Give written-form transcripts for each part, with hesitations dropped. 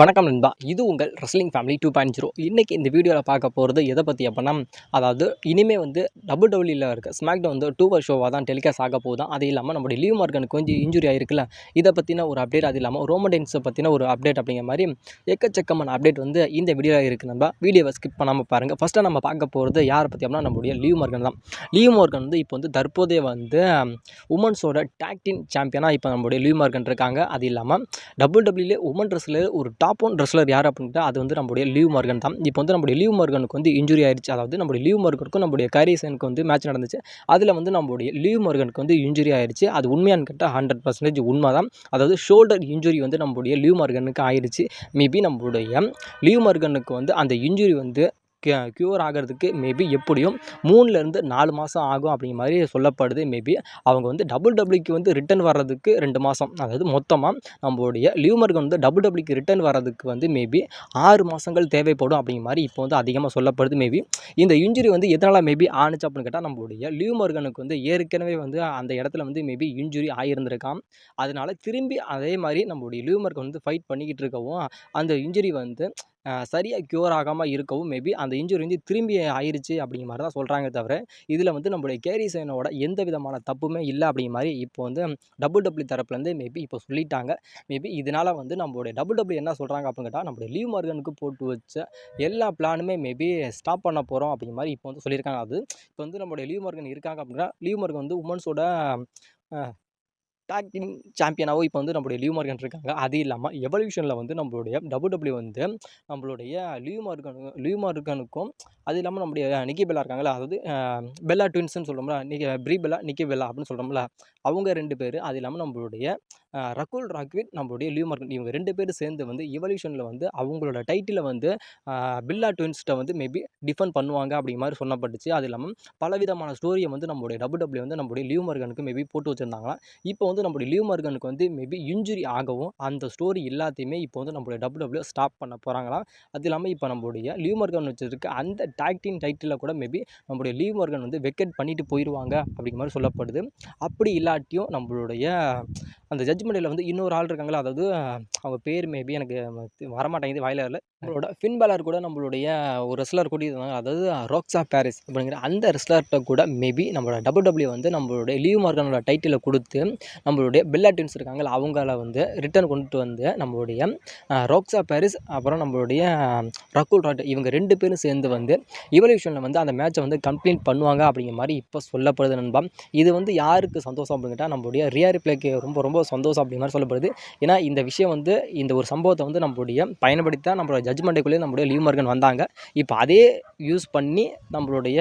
வணக்கம் நண்பா. இது உங்கள் ரெஸ்லிங் ஃபேமிலி 2.0. இன்னைக்கு இந்த வீடியோவில் பார்க்க போகிறது எதை பற்றி அப்படின்னா, அதாவது இனிமே வந்து WWE இருக்க ஸ்மாக்டவுன் வந்து 2 ஹவர் ஷோவாக தான் டெலிகாஸ்ட் ஆக போகுதாம். அது இல்லாமல் நம்முடைய லீவ் மார்கனுக்கு கொஞ்சம் இன்ஜுரி ஆயிருக்குல்ல, இதை பற்றின ஒரு அப்டேட், அது இல்லாமல் ரோமன் ரெயின்ஸை பற்றின ஒரு அப்டேட் அப்படிங்கிற மாதிரி எக்கச்சக்கமான அப்டேட் வந்து இந்த வீடியோவில் இருக்குது நண்பா. வீடியோவை ஸ்கிப் பண்ணாமல் பாருங்கள். ஃபஸ்ட்டாக நம்ம பார்க்க போகிறது யாரை பற்றி அப்படின்னா, நம்முடைய லீவ் மார்கன் தான். லீவ் மார்கன் வந்து இப்போ வந்து தற்போதைய வந்து உமன்ஸோட டாக் டீம் சாம்பியனாக இப்போ நம்முடைய லீவ் மார்கன் இருக்காங்க. அது இல்லாமல் WWE உமன் ரெஸ்லர் ஒரு டாப் 1 ரெஸ்லர் யார் அப்படின்ட்டு அது வந்து நம்முடைய லீவ் மார்கன் தான். இப்போ வந்து நம்முடைய லீவ் மார்கனுக்கு வந்து இன்ஜுரி ஆயிடுச்சு. அதாவது நம்முடைய லீவ் மார்கனுக்கும் நம்முடைய கரிசனுக்கு வந்து மேட்ச் நடந்துச்சு. அதில் வந்து நம்முடைய லீவ் மார்கனுக்கு வந்து இன்ஜுரி ஆயிடுச்சு. அது உண்மையான்னு கேட்டால் 100% உண்மை தான். அதாவது ஷோல்டர் இன்ஜுரி வந்து நம்முடைய லீவ் மார்கனுக்கு ஆயிடுச்சு. மேபி நம்முடைய லீவ் மார்கனுக்கு வந்து அந்த இன்ஜுரி வந்து க்யூர் ஆகிறதுக்கு மேபி எப்படியும் 3லேருந்து 4 மாதம் ஆகும் அப்படிங்கிற மாதிரி சொல்லப்படுது. மேபி அவங்க வந்து டபிள்யூக்கு வந்து ரிட்டர்ன் வர்றதுக்கு 2 மாதம், அதாவது மொத்தமாக நம்மளுடைய லீவ் மார்கன் வந்து டபிள்யூக்கு ரிட்டர்ன் வர்றதுக்கு வந்து மேபி 6 மாதங்கள் தேவைப்படும் அப்படிங்கிற மாதிரி இப்போ வந்து அதிகமாக சொல்லப்படுது. மேபி இந்த இன்ஜுரி வந்து எதனால் மேபி ஆணுச்சு அப்படின்னு கேட்டால், நம்மளுடைய லீவ் மார்கனுக்கு வந்து ஏற்கனவே வந்து அந்த இடத்துல வந்து மேபி இன்ஜுரி ஆகியிருந்திருக்காம். அதனால திரும்பி அதே மாதிரி நம்மளுடைய லீவ் மார்கன் வந்து ஃபைட் பண்ணிக்கிட்டு இருக்கவும் அந்த இன்ஜுரி வந்து சரியாக க்யூர் ஆகாமல் இருக்கவும் மேபி அந்த இன்ஜுரி வந்து திரும்பி ஆயிடுச்சு அப்படிங்கிற மாதிரி தான் சொல்கிறாங்க. தவிர இதில் வந்து நம்மளுடைய கேரி சேனோட எந்த விதமான தப்புமே இல்லை அப்படிங்கிற மாதிரி இப்போ வந்து தரப்புலேருந்து மேபி இப்போ சொல்லிட்டாங்க. மேபி இதனால் வந்து நம்மளுடைய என்ன சொல்கிறாங்க அப்படின்னு கேட்டால், நம்மளுடைய லீவ் மார்கனுக்கு போட்டு வச்ச எல்லா பிளானுமே மேபி ஸ்டாப் பண்ண போகிறோம் அப்படிங்கிற மாதிரி இப்போ வந்து சொல்லியிருக்காங்க. அது இப்போ வந்து நம்மளுடைய லீவ் மார்கன் இருக்காங்க அப்படின்னா, லீவ் மார்கன் வந்து உமன்ஸோட டாக் டீம் சாம்பியனாகவும் இப்போ வந்து நம்மளுடைய லீவ் மார்கன் இருக்காங்க. அது இல்லாமல் எவல்யூஷனில் வந்து நம்மளுடைய வந்து நம்மளுடைய லீவ் மார்கனுக்கும் அது இல்லாமல் நம்முடைய நிக்கி பெல்லா இருக்காங்களா, அதாவது பெல்லா ட்வின்ஸ்னு சொல்கிறோம்ல, ப்ரீ பெல்லா நிக்கி பெல்லா அப்படின்னு சொல்கிறோம்ல, அவங்க 2 பேர், அது இல்லாமல் நம்மளுடைய ரகுல் ராக்விட், நம்மளுடைய லீவ் மார்கன், இவங்க 2 பேரும் சேர்ந்து வந்து எவல்யூஷனில் வந்து அவங்களோட டைட்டிலை வந்து பில்லா ட்வின்ஸ்கிட்ட வந்து மேபி டிஃபெண்ட் பண்ணுவாங்க அப்படிங்கிற மாதிரி சொல்லப்பட்டுச்சு. அது இல்லாமல் பலவிதமான ஸ்டோரியை வந்து நம்மளுடைய வந்து நம்மளுடைய லீவ் மார்கனுக்கு மேபி போட்டு வச்சுருந்தாங்களாம். இப்போ வந்து நம்மளுடைய லீவ் மார்கனுக்கு வந்து மேபி இன்ஜுரி ஆகவும் அந்த ஸ்டோரி எல்லாத்தையுமே இப்போ வந்து நம்மளுடைய ஸ்டாப் பண்ண போகிறாங்களாம். அது இல்லாமல் இப்போ நம்மளுடைய லீவ் மார்கன் வச்சிருக்க அந்த டாக் டீம் டைட்டிலை கூட மேபி நம்மளுடைய லீவ் மார்கன் வந்து வெக்கேட் பண்ணிட்டு போயிடுவாங்க அப்படிங்கிற மாதிரி சொல்லப்படுது. அப்படி இல்லாட்டியும் நம்மளுடைய அந்த ஜட்ஜ்மெண்ட்டில் வந்து இன்னொரு ஆள் இருக்காங்களா, அதாவது அவங்க பேர் மேபி எனக்கு வரமாட்டேங்குது, வாயில வரல. நம்மளோட ஃபின் பேலர் கூட நம்மளுடைய ஒரு ரெஸ்லர் கூட்டியிருந்தாங்க, அதாவது ரோக்ஸா பாரிஸ் அப்படிங்கிற அந்த ரெஸ்லர்கிட்ட கூட மேபி நம்மளோட வந்து நம்மளுடைய லீவ் மார்கனோட டைட்டிலை கொடுத்து நம்மளுடைய பெல்லா ட்வின்ஸ் இருக்காங்கல்ல, அவங்கள வந்து ரிட்டர்ன் கொண்டுட்டு வந்து நம்மளுடைய ரோக்ஸா பாரிஸ் அப்புறம் நம்மளுடைய ரகுல் ராட், இவங்க 2 பேரும் சேர்ந்து வந்து இவல்யூஷனில் வந்து அந்த மேட்சை வந்து கம்ப்ளீட் பண்ணுவாங்க அப்படிங்கிற மாதிரி இப்போ சொல்லப்படுது நண்பா. இது வந்து யாருக்கு சந்தோஷம் அப்படின்னு கேட்டால், நம்மளுடைய ரியா ரிப்ளைக்கு ரொம்ப ரொம்ப சந்தோஷம் அப்படிங்கிற மாதிரி சொல்லப்படுது. ஏன்னா இந்த விஷயம் வந்து இந்த ஒரு சம்பவத்தை வந்து நம்மளுடைய பயன்படுத்தி தான் நம்மளோட ஜட்ஜ்மெண்ட்டுக்குள்ளேயே நம்மளுடைய லீவ் மார்கன் வந்தாங்க. இப்போ அதே யூஸ் பண்ணி நம்மளுடைய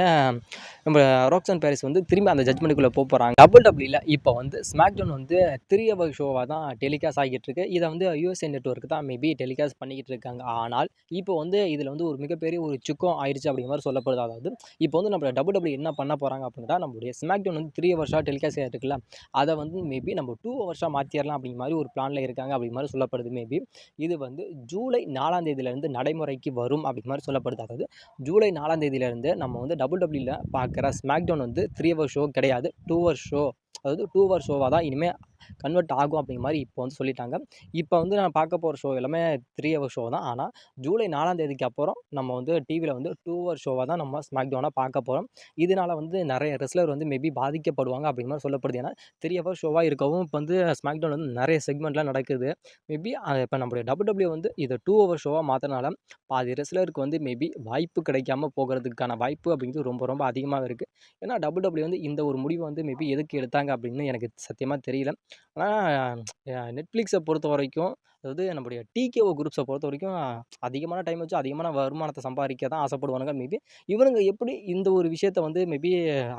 நம்ம ரோக்ஸன் பாரிஸ் வந்து திரும்பி அந்த ஜட்ஜ்மெண்ட்டுக்குள்ளே போகிறாங்க. டபிள்யூல இப்போ வந்து ஸ்மாக்டவுன் வந்து 3 ஹவர் ஷோவாக தான் டெலிகாஸ்ட் ஆகிட்டு இருக்கு. இதை வந்து USA நெட்வொர்க் தான் மேபி டெலிகாஸ்ட் பண்ணிக்கிட்டு இருக்காங்க. ஆனால் இப்போ வந்து இதில் வந்து ஒரு மிகப்பெரிய ஒரு சுக்கம் ஆயிடுச்சு அப்படிங்கிற மாதிரி சொல்லப்படுது. அதாவது இப்போ வந்து நம்ம என்ன பண்ண போகிறாங்க அப்படின்னா, நம்மளுடைய ஸ்மாக்டவுன் வந்து 3 ஹவர்ஸாக டெலிகாஸ்ட் ஆகிட்டு இருக்குல்ல, அதை வந்து மேபி நம்ம 2 ஹவர்ஸாக மாற்றிடலாம் அப்படிங்கிற மாதிரி ஒரு பிளானில் இருக்காங்க அப்படிங்கிற மாதிரி சொல்லப்படுது. மேபி இது வந்து ஜூலை 4ஆம் தேதியிலேருந்து நடைமுறைக்கு வரும் அப்படிங்கிற மாதிரி சொல்லப்படுது. அதாவது ஜூலை 4ஆம் தேதியிலேருந்து நம்ம வந்து WWE பார்க்குற ஸ்மாக்டவுன் வந்து 3 ஹவர் ஷோ கிடையாது, 2 ஹவர் ஷோ, அதாவது 2 ஹவர் ஷோவாக தான் இனிமேல் கன்வெர்ட் ஆகும் அப்படிங்கிற மாதிரி இப்போ வந்து சொல்லிட்டாங்க. இப்போ வந்து நான் பார்க்க போகிற ஷோ எல்லாமே 3 ஹவர் ஷோ தான். ஆனால் ஜூலை 4ஆம் தேதிக்கு அப்புறம் நம்ம வந்து டிவியில் வந்து 2 ஹவர் ஷோவாக தான் நம்ம ஸ்மாக்டவுனாக பார்க்க போகிறோம். இதனால் வந்து நிறைய ரெஸ்லர் வந்து மேபி பாதிக்கப்படுவாங்க அப்படிங்கிற மாதிரி சொல்லப்படுது. ஏன்னா 3 ஹவர் ஷோவாக இருக்கவும் இப்போ வந்து ஸ்மாக்டவுன் வந்து நிறைய செக்மெண்ட்லாம் நடக்குது. மேபி இப்போ நம்மளுடைய வந்து இதை 2 ஹவர் ஷோவாக மாற்றினால பாதி ரெஸ்லருக்கு வந்து மேபி வாய்ப்பு கிடைக்காம போகிறதுக்கான வாய்ப்பு அப்படிங்கிறது ரொம்ப ரொம்ப அதிகமாக இருக்குது. ஏன்னா வந்து இந்த ஒரு முடிவு வந்து மேபி எதுக்கு எடுத்தாங்க அப்படின்னு எனக்கு சத்தியமாக தெரியல. ஆனால் நெட்ஃப்ளிக்ஸை பொறுத்த வரைக்கும், அதாவது நம்முடைய டிகேஓ குரூப்ஸை பொறுத்த வரைக்கும் அதிகமான டைம் வச்சு அதிகமான வருமானத்தை சம்பாதிக்க தான் ஆசைப்படுவானுங்க. மேபி இவனுங்க எப்படி இந்த ஒரு விஷயத்த வந்து மேபி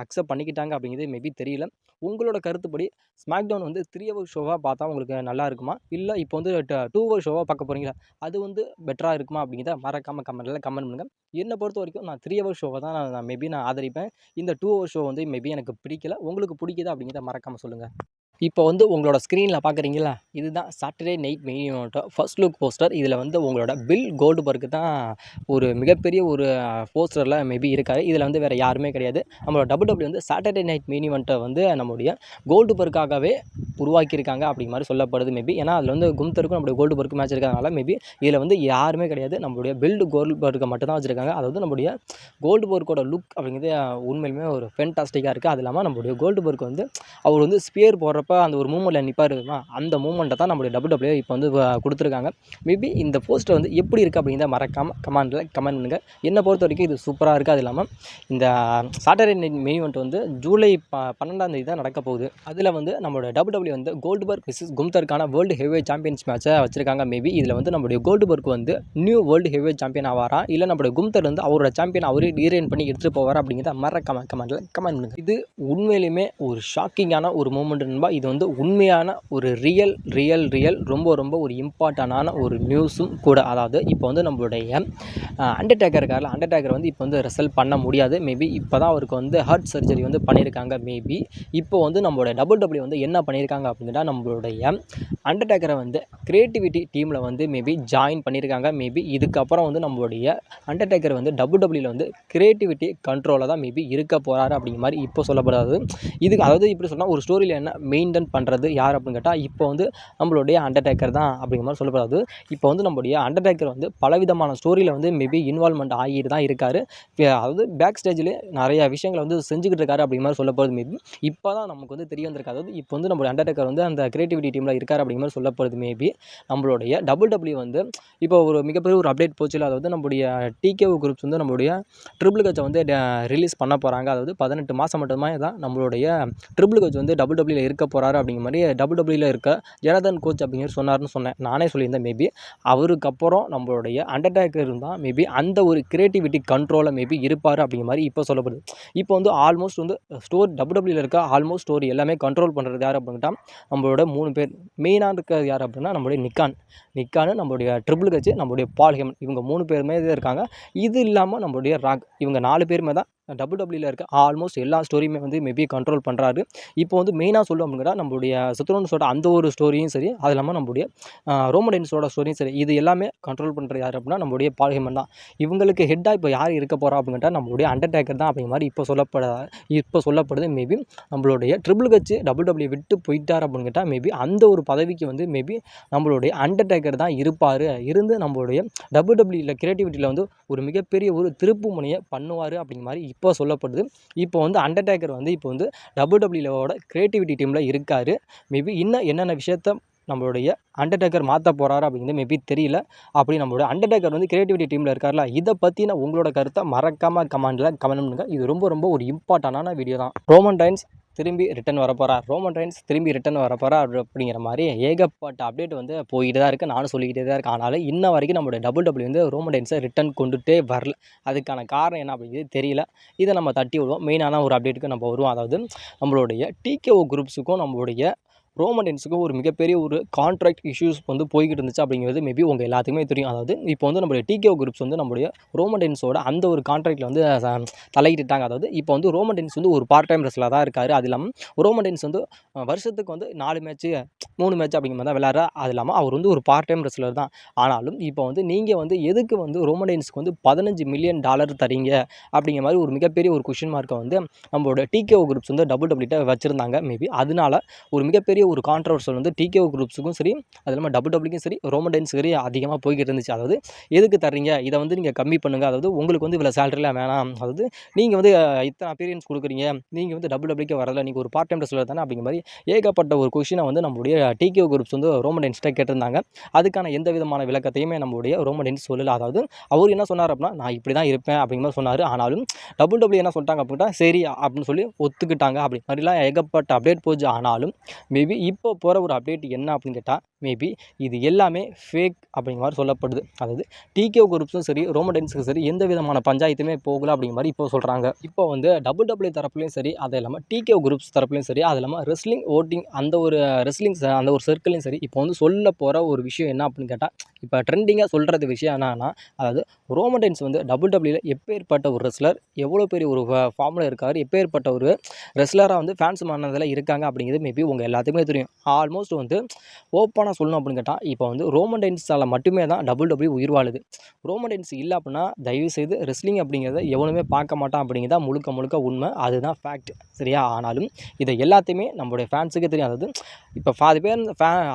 அக்செப்ட் பண்ணிக்கிட்டாங்க அப்படிங்கிறது மேபி தெரியல. உங்களோட கருத்துப்படி ஸ்மாக்டவுன் வந்து 3 ஹவர் ஷோவாக பார்த்தா உங்களுக்கு நல்லா இருக்குமா? இல்லை இப்போ வந்து 2 ஹவர் ஷோவாக பார்க்க போகிறீங்களா? அது வந்து பெட்டராக இருக்குமா? அப்படிங்கிறத மறக்காமல் கமெண்ட் பண்ணுங்கள். என்னை பொறுத்த வரைக்கும் நான் 3 ஹவர் ஷோவை தான் நான் ஆதரிப்பேன். இந்த 2 ஹவர் ஷோ வந்து மேபி எனக்கு பிடிக்கல. உங்களுக்கு பிடிக்குதா அப்படிங்கிறத மறக்காமல் சொல்லுங்கள். இப்போ வந்து உங்களோட ஸ்க்ரீனில் பார்க்குறீங்களா, இதுதான் சாட்டர்டே நைட் மெயின் ஈவெண்ட்டோட ஃபர்ஸ்ட் லுக் போஸ்டர். இதில் வந்து உங்களோட பில் கோல்ட்பர்க் தான் ஒரு மிகப்பெரிய ஒரு போஸ்டரில் மேபி இருக்காரு. இதில் வந்து வேறு யாருமே கிடையாது. நம்மளோட WWE வந்து சாட்டர்டே நைட் மெயின் ஈவெண்ட்டை வந்து நம்முடைய கோல்ட்பர்க்காகவே உருவாக்கியிருக்காங்க அப்படிங்கிற மாதிரி சொல்லப்படுது மேபி. ஏன்னா அதில் வந்து கும்தருக்கும் நம்மளுடைய கோல்ட்பர்க்கும் மேட்ச் இருக்கிறதுனால மேபி இதில் வந்து யாருமே கிடையாது. நம்மளுடைய பில்டு கோல்ட்பர்க்கை மட்டும் தான் வச்சுருக்காங்க. அதாவது நம்முடைய கோல்ட்பர்க்கோட லுக் அப்படிங்கிறது உண்மையிலுமே ஒரு ஃபென்டாஸ்டிக்காக இருக்குது. அது இல்லாமல் நம்மளுடைய கோல்ட்பர்க் வந்து அவர் வந்து ஸ்பியர் போடுறப்ப அந்த ஒரு மூமெண்ட்டில் நிற்பார் தெரியுமா, அந்த மூமெண்ட்டை தான் நம்மளுடைய WWE இப்போ வந்து கொடுத்துருக்காங்க. மேபி இந்த போஸ்டர் வந்து எப்படி இருக்குது அப்படிங்கிறத மறக்காமல் கமெண்ட் பண்ணுங்கள். என்னை பொறுத்த வரைக்கும் இது சூப்பராக இருக்குது. அது இல்லாமல் இந்த சாட்டர்டே நைட் மெயின் ஈவெண்ட் வந்து ஜூலை 12 தான் நடக்க போகுது. அதில் வந்து நம்மளோட WWE வந்து கோல்ட்பர்க் விசஸ் கும்தருக்கான வேர்ல்டு ஹெவிவெயிட் சாம்பியன்ஸ் மேட்சை வச்சிருக்காங்க. மேபி இதில் வந்து நம்மளுடைய கோல்ட்பர்க் வந்து நியூ வேர்ல்டு ஹெவிவெயிட் சாம்பியன் ஆவாரா, இல்லை நம்மளுடைய கும்தர் வந்து அவரோட சாம்பியன் அவரே ரீரைன் பண்ணி எடுத்துகிட்டு போவாரா அப்படிங்கிறத மறக்காம கமெண்ட் பண்ணுங்கள். இது உண்மையிலுமே ஒரு ஷாக்கிங்கான ஒரு மூமெண்ட் நண்பா. இது வந்து உண்மையான ஒரு ரியல் ரொம்ப ஒரு இம்பார்ட்டண்டான ஒரு நியூஸும் கூட. அதாவது இப்போ வந்து நம்மளுடைய அண்டர்டேக்கர் இருக்கார்ல, அண்டர்டேக்கர் வந்து இப்போ வந்து ரெசல் பண்ண முடியாது. மேபி இப்போ தான் அவருக்கு வந்து ஹார்ட் சர்ஜரி வந்து பண்ணியிருக்காங்க. மேபி இப்போ வந்து நம்மளுடைய WWE வந்து என்ன பண்ணியிருக்காங்க அப்படின்னா, நம்மளுடைய அண்டர்டேக்கரை வந்து கிரியேட்டிவிட்டி டீமில் வந்து மேபி ஜாயின் பண்ணியிருக்காங்க. மேபி இதுக்கப்புறம் வந்து நம்மளுடைய அண்டர்டேக்கர் வந்து WWE வந்து கிரியேட்டிவிட்டி கண்ட்ரோலில் தான் மேபி இருக்க போகிறாரு அப்படிங்கிற மாதிரி இப்போ சொல்லப்படாது. இதுக்கு அதாவது இப்படி சொன்னால் ஒரு ஸ்டோரியில் என்ன மெயின்டைன் பண்ணுறது யார் அப்படின்னு கேட்டால், இப்போ வந்து நம்மளுடைய அண்டர்டேக்கர் தான் அப்படிங்கிற மாதிரி சொல்லப்படாது. இப்போ வந்து நம்மளுடைய அண்டர்டேக்கர் வந்து பலவிதமான ஸ்டோரியில் வந்து மேபி இன்வால்மெண்ட் ஆகிட்டு தான் இருக்கார். அதாவது பேக் ஸ்டேஜில் நிறைய விஷயங்களை வந்து செஞ்சுக்கிட்டு இருக்காரு அப்படிங்கிற மாதிரி சொல்லப்படுது. மேபி இப்போ தான் நமக்கு வந்து தெரிய வந்திருக்கு. அதாவது இப்போ வந்து நம்மளுடைய அண்டர்டேக்கர் வந்து அந்த கிரியேட்டிவிட்டி டீமில் இருக்கார் அப்படிங்கிற மாதிரி சொல்லப்படுது. மேபி நம்மளுடைய WWE வந்து இப்போ ஒரு மிகப்பெரிய ஒரு அப்டேட் போச்சுல, அதாவது நம்மளுடைய TKO குரூப்ஸ் வந்து நம்மளுடைய ட்ரிபிள் ஹெச்சை வந்து ரிலீஸ் பண்ண போகிறாங்க. அதாவது 18 மாதம் மட்டுமே தான் நம்மளுடைய ட்ரிபிள் ஹெச் வந்து WWE இருக்க போகிறாரு அப்படிங்கிற மாதிரி WWE இருக்க ஜனதன் கோச் அப்படிங்கிற சொன்னார்னு சொன்னேன். நானே சொல்லியிருந்தேன். மேபி அவருக்கு அப்புறம் நம்மளுடைய அண்டர்டேக்கர் இருந்தால் மேபி அந்த ஒரு கிரியேட்டிவிட்டி கண்ட்ரோலில் மேபி இருப்பார் அப்படிங்கிற மாதிரி இப்போ சொல்லப்படுது. இப்போ வந்து ஆல்மோஸ்ட் வந்து WWE இருக்க ஆல்மோஸ்ட் ஸ்டோரி எல்லாமே கண்ட்ரோல் பண்ணுறது யார் அப்படின்ட்டா, நம்மளோட 3 பேர் மெயினாக இருக்கிறது யார் அப்படின்னா, நம்மளுடைய நிக்கானு, நம்மளுடைய ட்ரிபிள் ஹெச், நம்மளுடைய பால் ஹெமன், இவங்க 3 பேருமே தான் இருக்காங்க. இது இல்லாமல் நம்மளுடைய ராக், இவங்க 4 பேருமே தான் WWE இருக்க ஆல்மோஸ்ட் எல்லா ஸ்டோரியுமே வந்து மேபி கண்ட்ரோல் பண்ணுறாரு. இப்போ வந்து மெயினாக சொல்லும் அப்படின்னா, நம்மளுடைய சத்ரோன்ஸோட அந்த ஒரு ஸ்டோரியும் சரி, அது இல்லாமல் நம்மளுடைய ரோமன் ரெயின்ஸோட ஸ்டோரியும் சரி, இது எல்லாமே கண்ட்ரோல் பண்ணுறது யார் அப்படின்னா நம்மளுடைய பால் ஹெமன் தான். இவங்களுக்கு ஹெட்டாக இப்போ யார் இருக்க போகிறா அப்படின்ட்டா, நம்மளுடைய அண்டர்டேக்கர் தான் அப்படிங்கிற மாதிரி இப்போ சொல்லப்படுது. மேபி நம்மளுடைய ட்ரிபிள் ஹெச் WWE விட்டு போயிட்டார் அப்படின்னு கேட்டால், மேபி அந்த ஒரு பதவிக்கு வந்து மேபி நம்மளுடைய அண்டர்டேக்கர் தான் இருப்பார். இருந்து நம்மளுடைய WWE கிரியேட்டிவிட்டியில் வந்து ஒரு மிகப்பெரிய ஒரு திருப்பு முனையை பண்ணுவார் அப்படிங்கிற மாதிரி இப்போ சொல்லப்படுது. இப்போ வந்து அண்டர்டேக்கர் வந்து இப்போ வந்து WWE கிரியேட்டிவிட்டி டீமில் இருக்கார். மேபி இன்னும் என்னென்ன விஷயத்த நம்மளுடைய அண்டர்டேக்கர் மாற்ற போகிறாரு அப்படிங்கிறது மேபி தெரியல. அப்படி நம்மளோட அண்டர்டேக்கர் வந்து கிரியேட்டிவிட்டி டீமில் இருக்கார்ல, இதை பற்றின உங்களோட கருத்தை மறக்காமல் கமெண்ட் பண்ணுங்கள். இது ரொம்ப ஒரு இம்பார்ட்டண்டான வீடியோ தான். ரோமன் ரெயின்ஸ் திரும்பி ரிட்டன் வரப்போறார் அப்படிங்கிற மாதிரி ஏகப்பட்ட அப்டேட் வந்து போயிட்டு தான் இருக்குது. நானும் சொல்லிக்கிட்டே தான் இருக்கேன். ஆனாலும் இன்ன வரைக்கும் நம்மளுடைய WWE வந்து ரோமன் ரெயின்ஸை ரிட்டன் கொண்டுட்டே வரல. அதுக்கான காரணம் என்ன அப்படிங்கிறது தெரியல. இதை நம்ம தட்டி விடுவோம். மெயினான ஒரு அப்டேட்டுக்கு நம்ம வருவோம். அதாவது நம்மளுடைய TKO குரூப்ஸுக்கும் நம்மளுடைய ரோமன் ரெயின்ஸுக்கும் ஒரு மிகப்பெரிய ஒரு கான்ட்ராக்ட் இஷ்யூஸ் வந்து போய்கிட்டு இருந்துச்சு அப்படிங்கிறது மேபி உங்கள் எல்லாத்துக்குமே தெரியும். அதாவது இப்போ வந்து நம்மளுடைய TKO குரூப்ஸ் வந்து நம்மளுடைய ரோமன் ரெயின்ஸோட அந்த ஒரு கான்ட்ராக்டில் வந்து தலையிட்டுட்டாங்க. அதாவது இப்போ வந்து ரோமன் ரெயின்ஸ் வந்து ஒரு பார்ட் டைம் ரெஸ்லராக தான் இருக்கார். அது இல்லாமல் ரோமன் ரெயின்ஸ் வந்து வருஷத்துக்கு வந்து 4 மேட்ச்சு 3 மேட்ச் அப்படிங்கிற மாதிரி தான் விளையாடுறா. அது இல்லாமல் அவர் வந்து ஒரு பார்ட் டைம் ரெஸ்லர் தான். ஆனாலும் இப்போ வந்து நீங்கள் வந்து எதுக்கு வந்து ரோமன் ரெயின்ஸ்க்கு வந்து $15 மில்லியன் தரீங்க அப்படிங்கிற மாதிரி ஒரு மிகப்பெரிய ஒரு கொஷின் மார்க்கை வந்து நம்மளோட TKO குரூப்ஸ் வந்து WWE வச்சுருந்தாங்க. மேபி அதனால ஒரு மிகப்பெரிய ஒரு கான்ட்ரவர்சல் வந்து TKO குரூப்ஸுக்கும் சரி, அது இல்லாமல் WWEக்கும் சரி, ரோமன் ரெயின்ஸுக்கும் சரி அதிகமாக போய்கிட்டு இருந்துச்சு. அதாவது எதுக்கு தர்றீங்க, இதை வந்து நீங்கள் கம்மி பண்ணுங்கள், அதாவது உங்களுக்கு வந்து இவ்வளோ சேலரிலாம் வேணாம், அதாவது நீங்கள் வந்து இத்தனை அப்பியரன்ஸ் கொடுக்குறீங்க, நீங்கள் வந்து WWEக்கு வரல, நீங்கள் ஒரு பார்ட் டைம் ரெஸ்லர் தானே அப்படிங்கிற மாதிரி ஏகப்பட்ட ஒரு கொஷினை வந்து நம்மளுடைய TKO குரூப்ஸ் வந்து ரோமன் ரெயின்ஸ்கிட்ட கேட்டிருந்தாங்க. அதுக்கான எந்த விதமான விளக்கத்தையுமே நம்மளுடைய ரோமன் ரெயின்ஸ் சொல்லலை. அதாவது அவர் என்ன சொன்னார் அப்படின்னா, நான் இப்படி தான் இருப்பேன் அப்படிங்கிற மாதிரி சொன்னார். ஆனாலும் WWE என்ன சொல்லிட்டாங்க அப்படின்னா, சரி அப்படின்னு சொல்லி ஒத்துக்கிட்டாங்க. அப்படி மாதிரிலாம் ஏகப்பட்ட அப்டேட் போச்சு. ஆனாலும் மேபி இப்போ போகிற ஒரு அப்டேட் என்ன அப்படின்னு கேட்டால், மேபி இது எல்லாமே ஃபேக் அப்படிங்கிற மாதிரி சொல்லப்படுது. அதாவது TKO குரூப்ஸும் சரி, ரோமன் ரெயின்ஸுக்கும் சரி எந்த விதமான பஞ்சாயத்துமே போகல அப்படிங்கிற மாதிரி இப்போ சொல்கிறாங்க. இப்போ வந்து WWE தரப்புலையும் சரி, அது இல்லாமல் TKO குரூப்ஸ் தரப்புலையும் சரி, அது இல்லாமல் ரெஸ்லிங் ஓட்டிங் அந்த ஒரு அந்த ஒரு சர்க்கிளையும் சரி, இப்போ வந்து சொல்ல போகிற ஒரு விஷயம் என்ன அப்படின்னு கேட்டால், இப்போ ட்ரெண்டிங்காக சொல்கிறது விஷயம் என்னன்னா, அதாவது ரோமன் ரெயின்ஸ் வந்து WWE எப்பேற்பட்ட ஒரு ரெஸ்லர், எவ்வளோ பெரிய ஒரு ஃபார்மில் இருக்கார், எப்பேற்பட்ட ஒரு ரெஸ்லராக வந்து ஃபேன்ஸ் மனதில் இருக்காங்க அப்படிங்கிறது மேபி உங்கள் எல்லாத்துக்குமே எல்லாருக்குமே தெரியும். ஆல்மோஸ்ட் வந்து ஓப்பனா சொல்லணும் அப்படின்னு கேட்டா, இப்போ வந்து ரோமன் ரெயின்ஸால மட்டுமே தான் WWE உயிர் வாழுது. ரோமன் ரெயின்ஸ் இல்ல அப்படின்னா, தயவுசெய்து ரெஸ்லிங் அப்படிங்கிறத எவனுமே பார்க்க மாட்டான் அப்படிங்கிறது தான் முழுக்க முழுக்க உண்மை. அதுதான் ஃபேக்ட். சரியா? ஆனாலும் இதை எல்லாத்தையுமே நம்மளுடைய ஃபேன்ஸுக்கே தெரியும். அதாவது இப்போ பாதி பேர்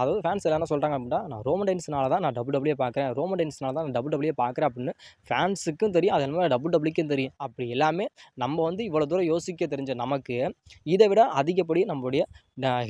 அதாவது ஃபேன்ஸ் எல்லாரும் என்ன சொல்றாங்க அப்படின்னா, நான் ரோமன் ரெயின்ஸ்னால தான் நான் WWE பார்க்குறேன். ரோமன் ரெயின்ஸ்னால தான் நான் WWE பார்க்குறேன் அப்படின்னு ஃபேன்ஸுக்கும் தெரியும். அது என்னமோ WWEக்கும் தெரியும். அப்படி எல்லாமே நம்ம வந்து இவ்வளோ தூரம் யோசிக்க தெரிஞ்ச நமக்கு, இதை விட அதிகப்படி நம்மளுடைய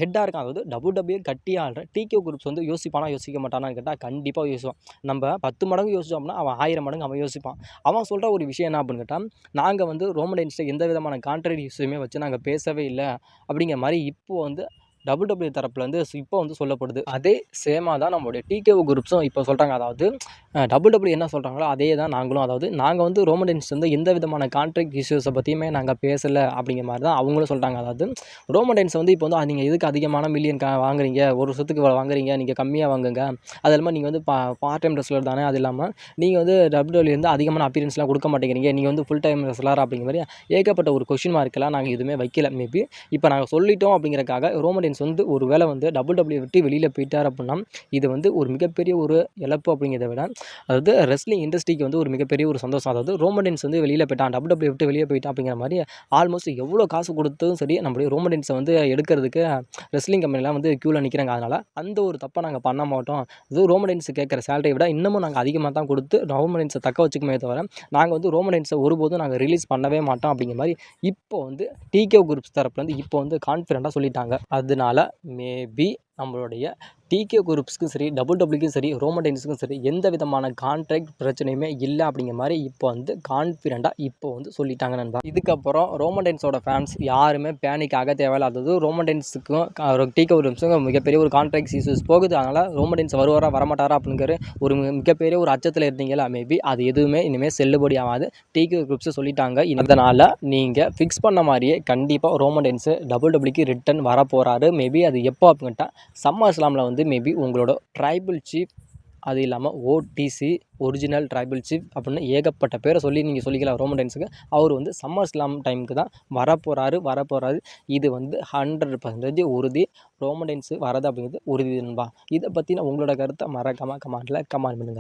ஹெட்டா இருக்கான். அதாவது WWE கட்டி ஆள்ற டிகே குரூப்ஸ் வந்து யோசிப்பானா, யோசிக்க மாட்டானான்னு கேட்டா, கண்டிப்பா யோசிப்பான். நம்ம 10 மடங்கு யோசிச்சோம்னா, அவன் 1000 மடங்கு அவன் யோசிப்பான். அவன் சொல்ற ஒரு விஷயம் என்ன அப்படின்னு கேட்டா, நாங்க வந்து ரோமன் ரெயின்ஸ்ட்ட எந்த விதமான கான்ட்ராடிக்ஷனுமே வச்சு நாங்க பேசவே இல்ல. அப்படிங்கிற மாரி இப்போ வந்து WWE தரப்புல வந்து இப்போ வந்து சொல்லப்படுது. அதே சேமா தான் நம்மளுடைய டிகேஓ குரூப்ஸும் இப்போ சொல்றாங்க. அதாவது WWE என்ன சொல்றாங்களோ அதே தான் நாங்களும். அதாவது நாங்க வந்து ரோமன் ரெயின்ஸ் வந்து எந்த விதமான கான்ட்ராக்ட் இஷ்யூஸை பத்தியுமே நாங்க பேசல அப்படிங்கிற மாரி தான் அவங்களும் சொல்றாங்க. அதாவது ரோமன் ரெயின்ஸ் வந்து இப்போ வந்து நீங்க எதுக்கு அதிகமான மில்லியன் வாங்குறீங்க? ஒரு வருஷத்துக்கு இவ்வளோ வாங்குறீங்க. நீங்க கம்மியா வாங்குங்க. அது இல்லாம நீங்க வந்து பார்ட் டைம் ரெஸ்லர் தானே. அது இல்லாம நீங்க வந்து WWE வந்து அதிகமான அப்பியரன்ஸ்லாம் கொடுக்க மாட்டேங்கிறீங்க. நீங்க வந்து ஃபுல் டைம் ரெஸ்லர் அப்படிங்கிற மாரி ஏகப்பட்ட ஒரு கொஸ்டின் மார்க்லாம் நாங்க எதுவுமே வைக்கல. மேபி இப்போ நாங்க சொல்லிட்டோம் அப்படிங்கிறதுக்காக ரோமன் ரெயின்ஸ் வந்து ஒரு வேளை வந்து WWE விட்டு வெளியில போயிட்டார் அப்படின்னா, இது வந்து ஒரு மிகப்பெரிய ஒரு இழப்பு அப்படிங்கிறத விட, அதாவது ரெஸ்லிங் இண்டஸ்ட்ரிக்கு வந்து ஒரு மிகப்பெரிய ஒரு சந்தோஷம். அதாவது ரோமன் ரெயின்ஸ் வந்து வெளியில போயிட்டான், WWE விட்டு வெளியே போயிட்டான் அப்படிங்கிற மாரி ஆல்மோஸ்ட் எவ்வளோ காசு கொடுத்தும் சரி, நம்மளுடைய ரோமன் ரெயின்ஸை வந்து எடுக்கிறதுக்கு ரெஸ்லிங் கம்பெனிலாம் வந்து க்யூவில் நிற்கிறாங்க. அதனால அந்த ஒரு தப்பை நாங்கள் பண்ண மாட்டோம். அதுவும் ரோமன் ரெயின்ஸ் கேட்குற சேலரியை விட இன்னமும் நாங்கள் அதிகமாக தான் கொடுத்து ரோமன் ரெயின்ஸை தக்க வச்சுக்குமே தவிர, நாங்கள் வந்து ரோமன் ரெயின்ஸை ஒருபோதும் நாங்கள் ரிலீஸ் பண்ணவே மாட்டோம் அப்படிங்கிற மாதிரி இப்போ வந்து டிகே குரூப்ஸ் தரப்புலேருந்து இப்போ வந்து கான்ஃபிடென்ட்டாக சொல்லிட்டாங்க. அதனால மேபி நம்மளுடைய டிகே குரூப்ஸ்க்கும் சரி, WWEக்கும் சரி, ரோமன் ரெயின்ஸுக்கும் சரி, எந்த விதமான கான்ட்ராக்ட் பிரச்சனையுமே இல்லை அப்படிங்கிற மாதிரி இப்போ வந்து கான்ஃபிடென்ட்டாக இப்போ வந்து சொல்லிட்டாங்க நண்பா. இதுக்கப்புறம் ரோமன் ரெயின்ஸோட ஃபேன்ஸ் யாருமே பேனிக் ஆக தேவையில்ல. அதாவது ரோமன் ரெயின்ஸுக்கும் டிகே குரூப்ஸுக்கும் மிகப்பெரிய ஒரு கான்ட்ராக்ட் இஷ்யூஸ் போகுது. அதனால் ரோமன் ரெயின்ஸ் வருவாரா வரமாட்டாரா அப்படிங்கிற ஒரு மிகப்பெரிய ஒரு அச்சத்தில் இருந்தீங்களா, மேபி அது எதுவுமே இனிமேல் செல்லுபடி ஆகாது. டிகே குரூப்ஸ் சொல்லிட்டாங்க. அதனால் நீங்கள் ஃபிக்ஸ் பண்ண மாதிரியே கண்டிப்பாக ரோமன் ரெயின்ஸ் WWEக்கு ரிட்டன் வர போகிறாரு. மேபி அது எப்போ அப்படின்ட்டா சம்மர் ஸ்லாமில் வந்து மேபி உங்களோட ட்ரைபிள் சீஃப், அது இல்லாமல் OTC ஒரிஜினல் ட்ரைபிள் சீஃப் அப்படின்னு ஏகப்பட்ட பேரை சொல்லி நீங்கள் சொல்லிக்கலாம் ரோமன் ரெயின்ஸுக்கு. அவர் வந்து சம்மர் ஸ்லாம் டைமுக்கு தான் வரப்போகிறாரு. இது வந்து 100% உறுதி. ரோமன் ரெயின்ஸ் வரது அப்படிங்கிறது உறுதி நண்பா. இதை பற்றின உங்களோட கருத்தை மறக்காமல் கமெண்ட்டில் கமெண்ட் பண்ணுங்கள்.